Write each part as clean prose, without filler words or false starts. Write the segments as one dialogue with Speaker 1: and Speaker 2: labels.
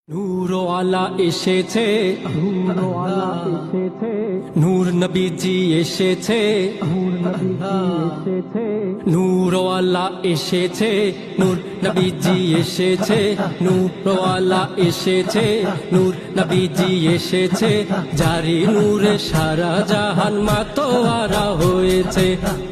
Speaker 1: নূর আলা এসেছে, নূর নবীজি এসেছে, নূর আলা এসেছে, নূর নবীজি এসেছে, নূর আলা এসেছে, নূর নবীজি এসেছে, জারি নূরে সারা জাহান মাতোয়ারা হয়েছে।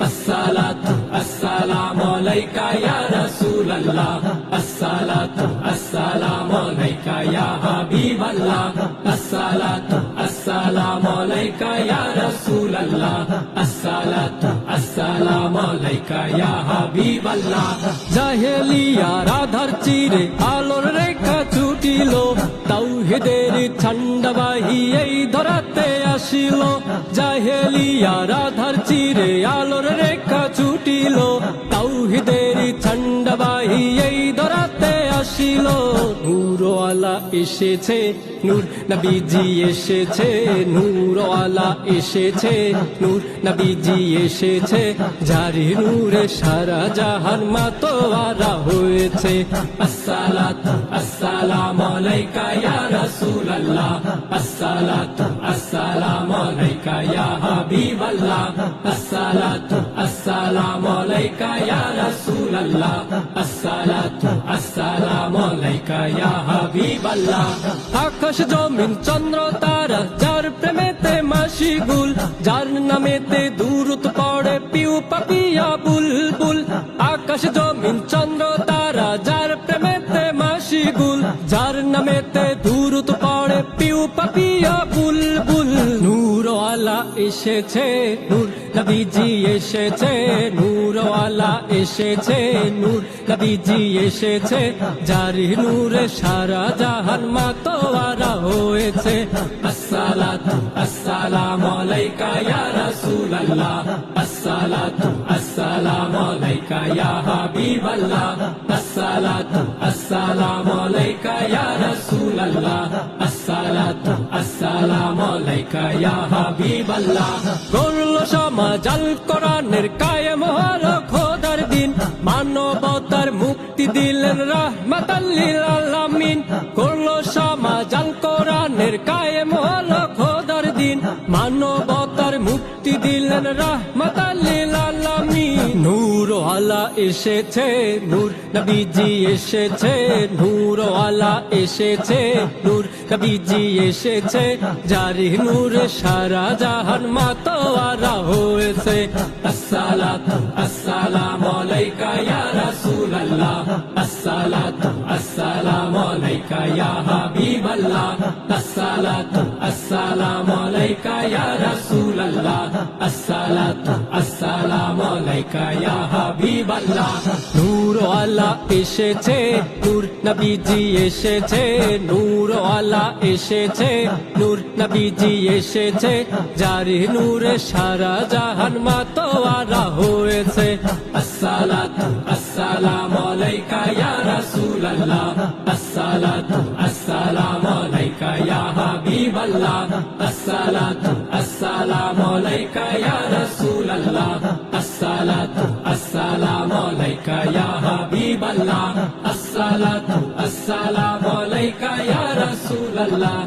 Speaker 1: আসসালাতু আসসালামু আলাইকা ইয়া রাসূলুল্লাহ, আসসালাতু আসসালামু আলাইকা ইয়া হাবিবাল্লাহ, আসসালাতু আসসালামু আলাইকা ইয়া রাসূলুল্লাহ, আসসালাতু আসসালামু আলাইকা ইয়া হাবিবাল্লাহ। জাহেলিয়ার আধার চিরে আলোর রেখা ছুটিল, তাওহীদের ঝান্ডাবাহী এই ধরাতে আসিল। জাহেলিয়ার আধার চিরে আলোর রেখা ছুটিল, তাওহীদের ঝান্ডাবাহী এই ধরাতে আসিল। নূর আলা এসেছে, নূর নবীজি এসেছে, নূর আলা এসেছে, নূর নবীজি এসেছে, জারি নূরে সারা জাহান মাতোয়ারা হয়েছে। আসসালাতু আসসালামু আলাইকা ইয়া রাসূলুল্লাহ, আসসালাতু আসসালামু আলাইকা ইয়া হাবিবাল্লাহ, আসসালাতু আসসালামু আলাইকা ইয়া রাসূলুল্লাহ, আসসালাতু আসসালামু আলাইকা ইয়া হাবিবাল্লাহ। আকাশ জমিন চন্দ্র তারা যার প্রেমেতে মাশিগুল, যার নামেতে দুরূদ পড়ে পিউ পাপিয়া বুলবুল। আকাশ জমিন চন্দ্র তারা যার প্রেমেতে মাশিগুল, যার নামেতে দুরূদ পড়ে পিউ পাপিয়া বুলবুল। নূর আলা এসেছে, নূর নবীজি এসেছে, নূর আলা এসেছে, নূর নবীজি এসেছে, জারি নূরে সারা জাহান মাতোয়ারা হয়েছে। আসসালাতু আসসালামু আলাইকা ইয়া রাসূলুল্লাহ, আসসালাতু আসসালামু আলাইকা ইয়া হাবিবাল্লাহ, আসসালাতু আসসালামু আলাইকা ইয়া রাসূলুল্লাহ, আসসালাতু আসসালামু আলাইকা ইয়া হাবিবাল্লাহ। করলো সমাজ আল কোরআনের কায়েম হলো খোদার দিন, মানবতার মুক্তি দিলেন রাহমাতাল লিল আলামিন। করলো সমাজ আল কোরআনের কায়েম হলো খোদার দিন, মানবতার মুক্তি দিলেন রাহমাতাল লিল আলামিন। নূর আলা এসেছে, নূর নবীজি এসেছে, নূর আলা এসেছে, নূর নবীজি এসেছে, জারি নূরে সারা জাহান মাতোয়ারা হয়েছে। আসসালাতু আসসালামু আলাইকা ইয়া রাসূলুল্লাহ, আসসালাতু আসসালামু আলাইকা ইয়া হাবিবাল্লাহ, আসসালাতু আসসালামু আলাইকা ইয়া রাসূলুল্লাহ, আসসালাতু আসসালামু আলাইকা ইয়া হাবিবাল্লাহ। নূর আলা এসেছে, নূর নবীজি এসেছে, নূর আলা এসেছে, নূর নবীজি এসেছে, জারি নূরে সারা জাহান মাতোয়ারা হয়েছে। আসসালাতু আসসালামু আলাইকা ইয়া রাসূলুল্লাহ, আসসালাতু আসসালামু আলাইকা ইয়া হাবিবাল্লাহ, আসসালাতু আসসালামু আলাইকা ইয়া রাসূলুল্লাহ, আসসালাতু আসসালামু আলাইকা ইয়া হাবিবাল্লাহ, আসসালাতু আসসালামু আলাইকা ইয়া রাসূলুল্লাহ।